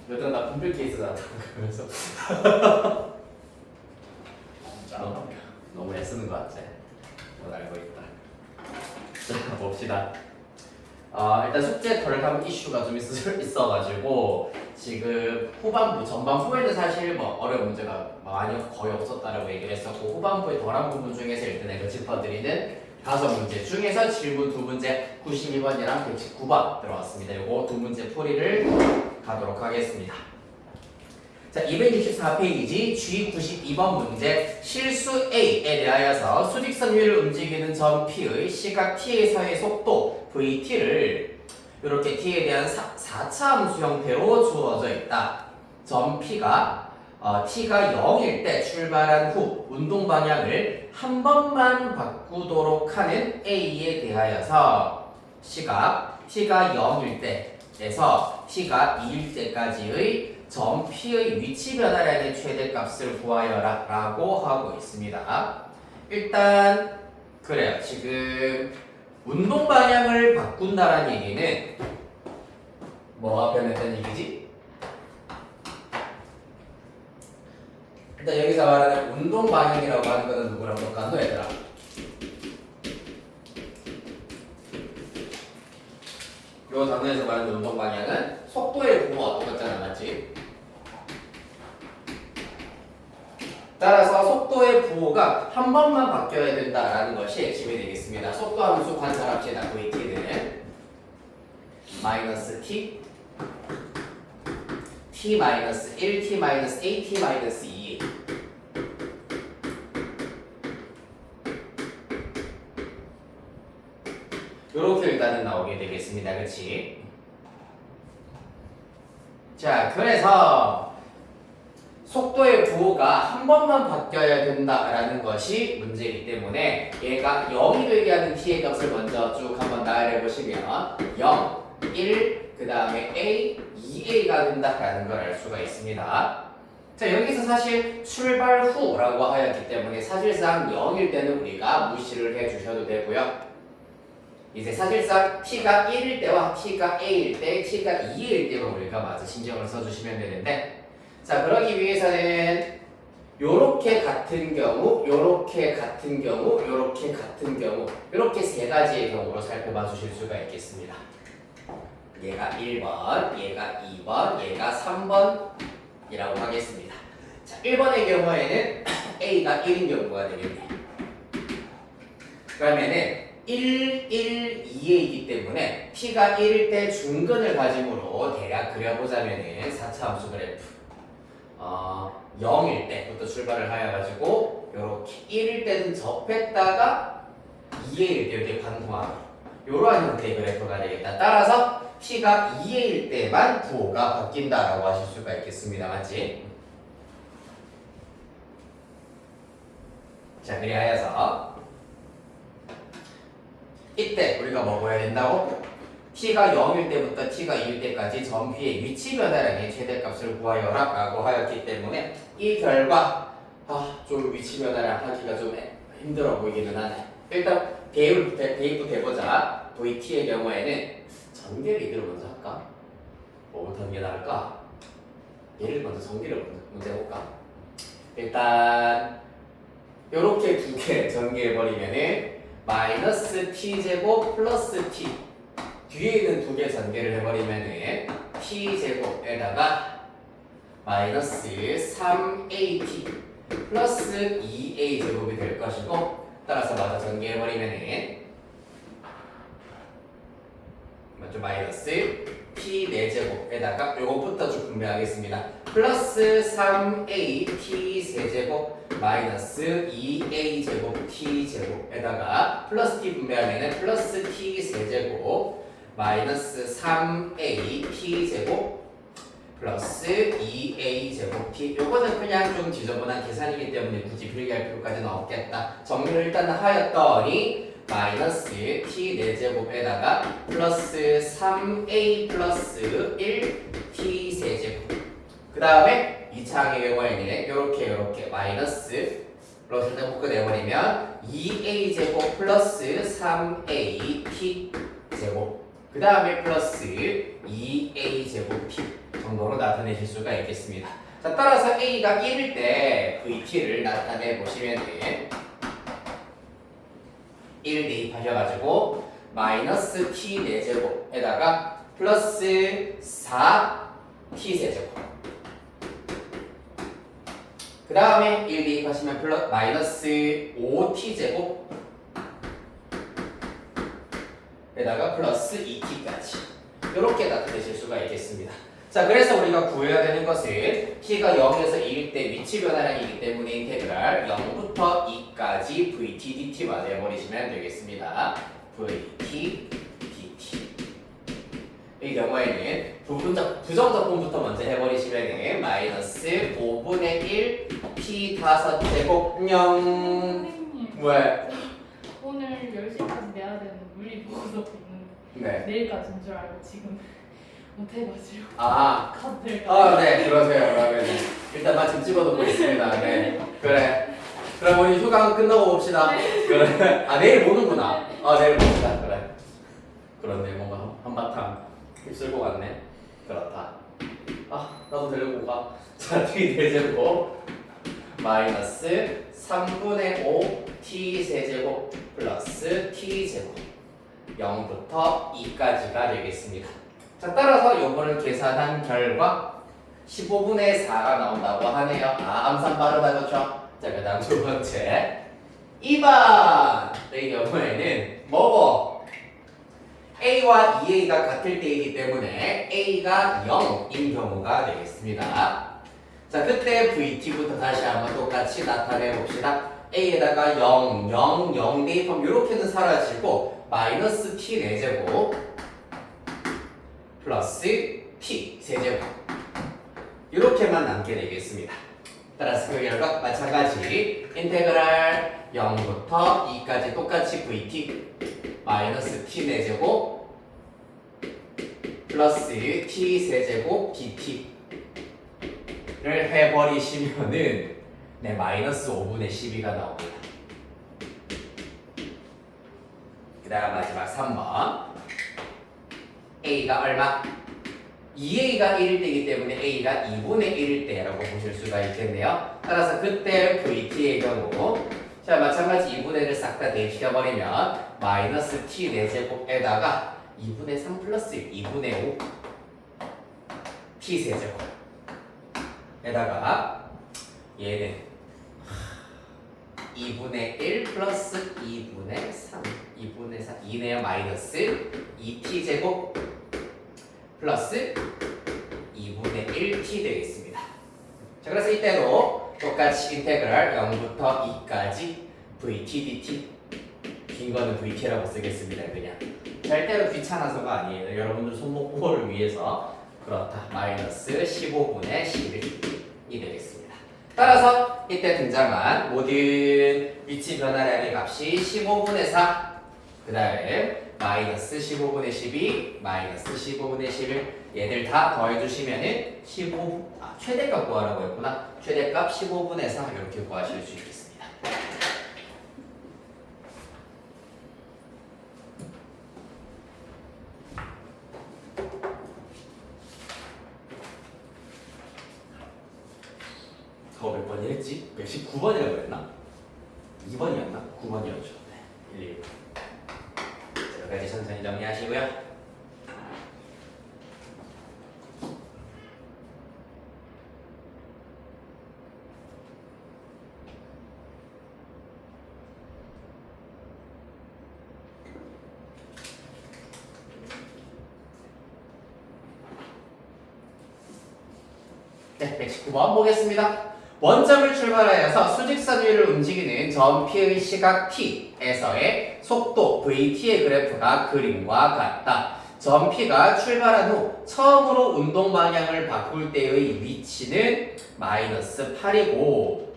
여튼 나 분필 케이스 나왔다고 그러면서 너무 애쓰는 것 같아. 못 알고 있다. 자, 봅시다. 일단 숙제 덜감 이슈가 좀 있어가지고 지금 후반부, 전반부에는 사실 뭐 어려운 문제가 많이 거의 없었다라고 얘기를 했었고 후반부의 덜한 부분 중에서 일단 내가 짚어드리는 5문제 중에서 질문 2문제 92번이랑 119번 들어왔습니다. 요거 2문제 풀이를 가도록 하겠습니다. 자, 264페이지 G92번 문제 실수 A에 대하여서 수직선 위를 움직이는 점 P의 시각 T에서의 속도 VT를 이렇게 T에 대한 4차 함수 형태로 주어져 있다. 점 P가 T가 0일 때 출발한 후 운동 방향을 한 번만 바꾸도록 하는 A에 대하여서 시각 T가 0일 때에서 T가 2일 때까지의 점 P의 위치 변화량의 최대값을 구하여라 라고 하고 있습니다. 일단 그래요. 지금 운동 방향을 바꾼다라는 얘기는 뭐가 변했다는 얘기지? 일단 여기서 말하는 운동 방향이라고 하는 거는 누구랑 똑같노 얘들아? 요 단어에서 말하는 운동 방향은 속도의 부호가 똑같잖아, 맞지? 따라서 속도의 부호가 한 번만 바뀌어야 된다라는 것이 핵심이 되겠습니다. 속도 함수 관찰합시다. VT는 마이너스 t, t 마이너스 1, t 마이너스 a, t 마이너스 2. 요렇게 일단은 나오게 되겠습니다. 그치? 자, 그래서 속도의 부호가 한 번만 바뀌어야 된다라는 것이 문제이기 때문에 얘가 0이 되게 하는 t의 값을 먼저 쭉 한번 나열해 보시면 0, 1, 그 다음에 a, 2a가 된다라는 걸 알 수가 있습니다. 자, 여기서 사실 출발 후라고 하였기 때문에 사실상 0일 때는 우리가 무시를 해 주셔도 되고요. 이제 사실상 t가 1일 때와 t가 a일 때, t가 2일 때만 우리가 마저 신경을 써주시면 되는데, 자, 그러기 위해서는 요렇게 같은 경우, 요렇게 같은 경우, 요렇게 같은 경우, 요렇게 세 가지의 경우로 살펴봐 주실 수가 있겠습니다. 얘가 1번, 얘가 2번, 얘가 3번이라고 하겠습니다. 자, 1번의 경우에는 a가 1인 경우가 되겠네. 그러면은 1, 1, 2이기 때문에 t가 1일 때 중근을 가짐으로 대략 그려보자면은 4차 함수 그래프 0일 때부터 출발을 하여가지고 요렇게 1일 때는 접했다가 2일 때 이렇게 반동하고 요러한 형태의 그래프가 되겠다. 따라서 t가 2일 때만 부호가 바뀐다라고 하실 수가 있겠습니다. 맞지? 자, 그리하여서 이때 우리가 뭐 보여야 된다고? t가 0일 때부터 t가 2일 때까지 점 P의 위치 변화량의 최대값을 구하여라 라고 하였기 때문에 이 결과 좀 위치 변화량 하기가 좀 힘들어 보이기는 하네. 일단 대입부터 해보자. VT의 경우에는 전개를 이대로 먼저 할까? 뭐부터 하는 게 나을까? 얘를 먼저 전개를 먼저 해볼까? 일단 요렇게 두 개 전개해버리면은 마이너스 t제곱 플러스 t 뒤에 있는 두 개 전개를 해버리면은 t제곱에다가 마이너스 3at 플러스 2a 제곱이 될 것이고 따라서 마저 전개해버리면은 맞죠? 마이너스 t 4제곱에다가 요것부터 쭉 분배하겠습니다. 플러스 3at 세제곱 마이너스 2a 제곱 t 제곱에다가 플러스 t 분배하면은 플러스 t 세제곱 마이너스 3a t 제곱 플러스 2a 제곱 t. 요거는 그냥 좀 지저분한 계산이기 때문에 굳이 필기할 필요까지는 없겠다. 정리를 일단 하였더니 마이너스 t 4제곱에다가 플러스 3a 플러스 1 t 세제곱. 그 다음에 2차항의 경우에는 요렇게 마이너스 플러스 일단 묶어내버리면 2a 제곱 플러스 3a t 제곱 그 다음에 플러스 2a 제곱 t 정도로 나타내실 수가 있겠습니다. 자, 따라서 a가 1일 때 vt를 나타내 보시면은 1 대입하셔가지고 마이너스 t 4제곱에다가 플러스 4t 세제곱 그 다음에 1 대입하시면 마이너스 5t 제곱 에다가 플러스 2t까지 이렇게 나타내실 수가 있겠습니다. 자, 그래서 우리가 구해야 되는 것은 t가 0에서 2일 때 위치 변화량이기 때문에 인테그랄 0부터 2까지 vt dt만 해버리시면 되겠습니다. vt dt 이 경우에는 부정적분부터 먼저 해버리시면 마이너스 5분의 1 t 5제곱 0 선생님 왜? 오늘 10시까지 내야 되는 물리 보고서 있는데 네. 내일까지인 줄 알고 지금 못해가지고 아, 카드를 네, 그러세요. 그러면 일단 마침 찍어놓고 있습니다. 네, 그래. 그럼 우리 휴강 끝나고 봅시다. 그래. 아, 내일 보는구나. 내일 봅시다. 그래. 그렇네, 뭔가 한바탕 휩쓸고 갔네. 그렇다. 나도 데리고 가. 자, t 대제곱 마이너스 3분의 5 t 세제곱 플러스 t 제곱 0부터 2까지가 되겠습니다. 자, 따라서 요거를 계산한 결과 15분의 4가 나온다고 하네요. 암산 빠르다, 그렇죠? 자, 그 다음 두 번째 2번 이 경우에는 뭐고? A와 2A가 같을 때이기 때문에 A가 0인 경우가 되겠습니다. 자, 그때 VT부터 다시 한번 똑같이 나타내 봅시다. A에다가 0, 0, 0 대입하면 이렇게는 사라지고 마이너스 T 4제곱 플러스 t 세제곱 이렇게만 남게 되겠습니다. 따라서 그 결과 마찬가지 인테그랄 0부터 2까지 똑같이 vt 마이너스 t 4제곱 플러스 t 세제곱 dt를 해버리시면은 네, 마이너스 5분의 12가 나옵니다. 그 다음 마지막 3번 A가 얼마? 2A가 1일 때이기 때문에 A가 2분의 1일 때라고 보실 수가 있겠네요. 따라서 그때 VT의 경우 자, 마찬가지 2분의 1을 싹 다 대입시켜버리면 마이너스 T 4제곱에다가 2분의 3 플러스 2분의 5 T 세제곱 에다가 얘는 2분의 1 플러스 2분의 3 2분의 4 2네요. 마이너스 2t 제곱 플러스 2분의 1t 되겠습니다. 자, 그래서 이때도 똑같이 인테그랄 0부터 2까지 vt dt 긴 거는 vt라고 쓰겠습니다. 그냥 절대로 귀찮아서가 아니에요. 여러분들 손목 보호를 위해서 그렇다. 마이너스 15분의 11이 되겠습니다. 따라서 이때 등장한 모든 위치 변화량의 값이 15분의 4, 그 다음에 마이너스 15분의 12, 마이너스 15분의 11 얘들 다 더해주시면은 15, 최대값 구하라고 했구나. 최대값 15분의 4 이렇게 구하실 수 있겠습니다. 몇 번이 했지? 119번이라고 했나? 2번이었나? 9번이었죠. 네, 1, 2. 자, 여기까지 천천히 정리하시고요. 네, 119번 보겠습니다. 원점을 출발하여서 수직선 위를 움직이는 점 P의 시각 T에서의 속도 VT의 그래프가 그림과 같다. 점 P가 출발한 후 처음으로 운동 방향을 바꿀 때의 위치는 마이너스 8이고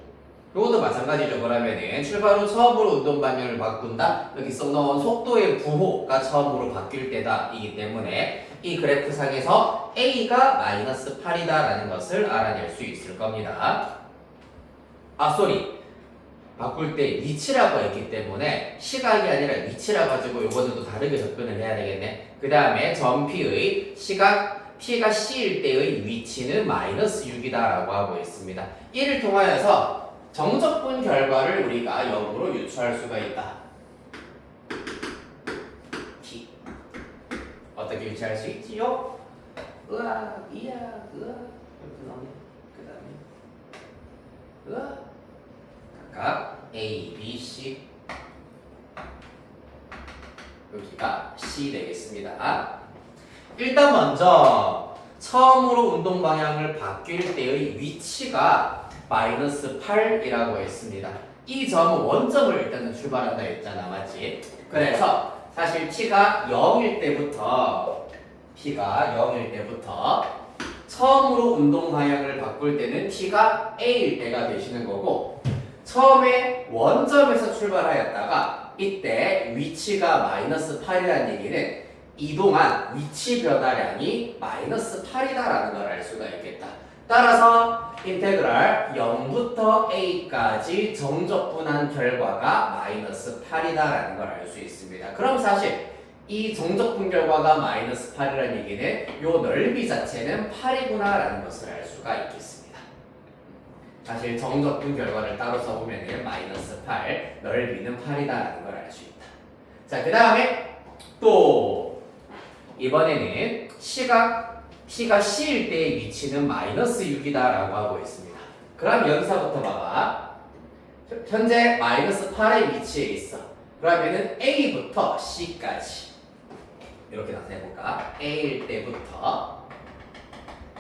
이것도 마찬가지죠. 그러면은 출발 후 처음으로 운동 방향을 바꾼다. 여기 써놓은 속도의 부호가 처음으로 바뀔 때다 이기 때문에 이 그래프상에서 A가 마이너스 8이다 라는 것을 알아낼 수 있을 겁니다. 쏘리. 바꿀 때 위치라고 했기 때문에 시각이 아니라 위치라 가지고 요거는 또 다르게 접근을 해야 되겠네. 그 다음에 점 P의 시각 T가 C일 때의 위치는 마이너스 6이다 라고 하고 있습니다. 이를 통하여서 정적분 결과를 우리가 0으로 유추할 수가 있다. T 어떻게 유추할 수 있지요? 으아 이야 으아 이렇게 나오네. 그 다음에 으아 각각 A, B, C 여기가 C 되겠습니다. 일단 먼저 처음으로 운동 방향을 바뀔 때의 위치가 마이너스 8이라고 했습니다. 이 점은 원점을 일단은 출발한다 했잖아, 맞지? 그래서 사실 T가 0일 때부터 처음으로 운동 방향을 바꿀 때는 T가 A일 때가 되시는 거고 처음에 원점에서 출발하였다가 이때 위치가 마이너스 8이라는 얘기는 이동한 위치 변화량이 마이너스 8이다라는 걸 알 수가 있겠다. 따라서 인테그랄 0부터 A까지 정적분한 결과가 마이너스 8이다라는 걸 알 수 있습니다. 그럼 사실 이 정적분 결과가 마이너스 8이라는 얘기는 요 넓이 자체는 8이구나라는 것을 알 수가 있겠습니다. 사실 정적분 결과를 따로 써보면 마이너스 8, 넓이는 8이다라는 걸 알 수 있다. 자, 그 다음에 또 이번에는 시각 T가 C일 때의 위치는 마이너스 6이다라고 하고 있습니다. 그럼 여기서부터 봐봐. 현재 마이너스 8의 위치에 있어. 그러면은 A부터 C까지 이렇게 나타내볼까? A일 때부터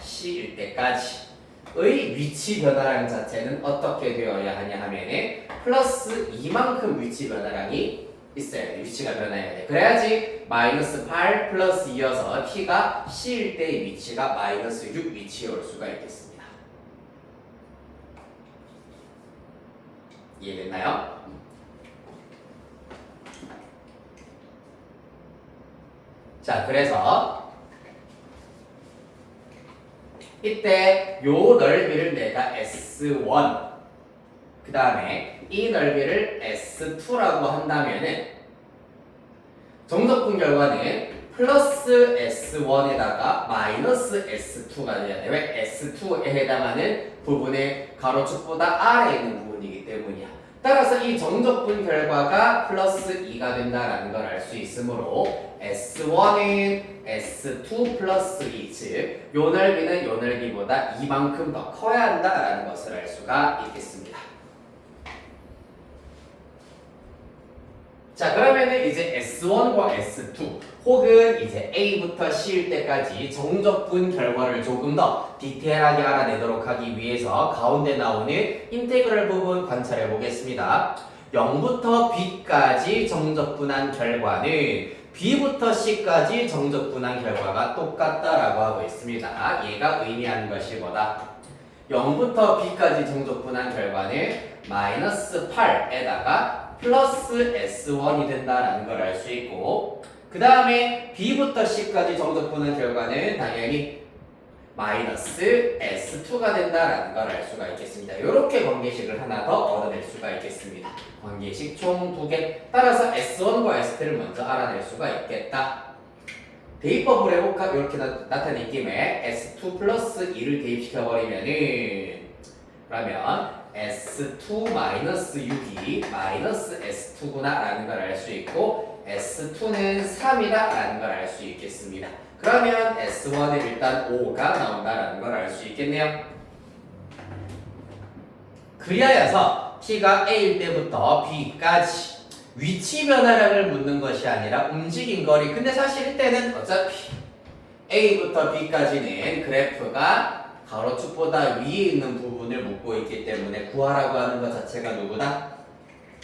C일 때까지의 위치 변화량 자체는 어떻게 되어야 하냐 하면은 플러스 2만큼 위치 변화량이 있어야 돼. 위치가 변해야 돼. 그래야지 마이너스 8 플러스 2여서 T가 C일 때의 위치가 마이너스 6 위치에 올 수가 있겠습니다. 이해됐나요? 자, 그래서 이때 요 넓이를 내가 S1 그 다음에 이 넓이를 S2라고 한다면은 정적분 결과는 플러스 S1에다가 마이너스 S2가 돼야 돼. 왜? S2에 해당하는 부분의 가로축보다 아래에 있는 부분이기 때문이야. 따라서 이 정적분 결과가 플러스 2가 된다라는 걸 알 수 있으므로 S1은 S2 플러스 2, 즉 요 넓이는 요 넓이보다 이만큼 더 커야 한다라는 것을 알 수가 있겠습니다. 자, 그러면은 이제 S1과 S2 혹은 이제 A부터 C일 때까지 정적분 결과를 조금 더 디테일하게 알아내도록 하기 위해서 가운데 나오는 인테그럴 부분 관찰해 보겠습니다. 0부터 B까지 정적분한 결과는 B부터 C까지 정적분한 결과가 똑같다라고 하고 있습니다. 얘가 의미하는 것이 뭐다? 0부터 B까지 정적분한 결과는 마이너스 8에다가 플러스 S1이 된다라는 걸 알 수 있고 그 다음에 B부터 C까지 정적분한 결과는 당연히 마이너스 S2가 된다라는 걸 알 수가 있겠습니다. 이렇게 관계식을 하나 더 얻어낼 수가 있겠습니다. 관계식 총 2개 따라서 S1과 S2를 먼저 알아낼 수가 있겠다. 대입법을 해볼까? 이렇게 나타낸 김에 S2 플러스 2를 대입시켜버리면은 그러면 S2 마이너스 6이 마이너스 S2구나 라는 걸 알 수 있고 S2는 3이다 라는 걸 알 수 있겠습니다. 그러면 S1은 일단 5가 나온다라는 걸 알 수 있겠네요. 그리하여서 T가 A일 때부터 B까지 위치 변화량을 묻는 것이 아니라 움직인 거리. 근데 사실 이때는 어차피 A부터 B까지는 그래프가 가로축보다 위에 있는 부분을 묻고 있기 때문에 구하라고 하는 것 자체가 누구다?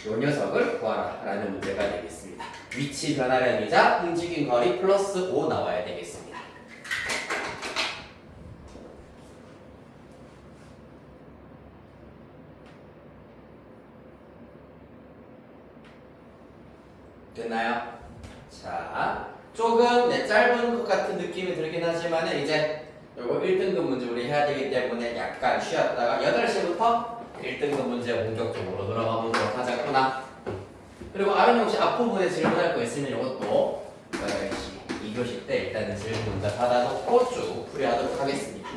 요 녀석을 구하라라는 문제가 되겠습니다. 위치 변화량이자 움직인 거리 플러스 5 나와야 되겠습니다. 됐나요? 자, 조금 짧은 것 같은 느낌이 들긴 하지만 이제 요거 1등급 문제 우리 해야 되기 때문에 약간 쉬었다가 8시부터 1등급 문제 본격적으로 들어가 보도록 하자꾸나. 그리고 아론이 혹시 앞부분에 질문할 거 있으면 이것도 2교시 때 일단은 질문 문제 받아놓고 쭉 풀이하도록 하겠습니다.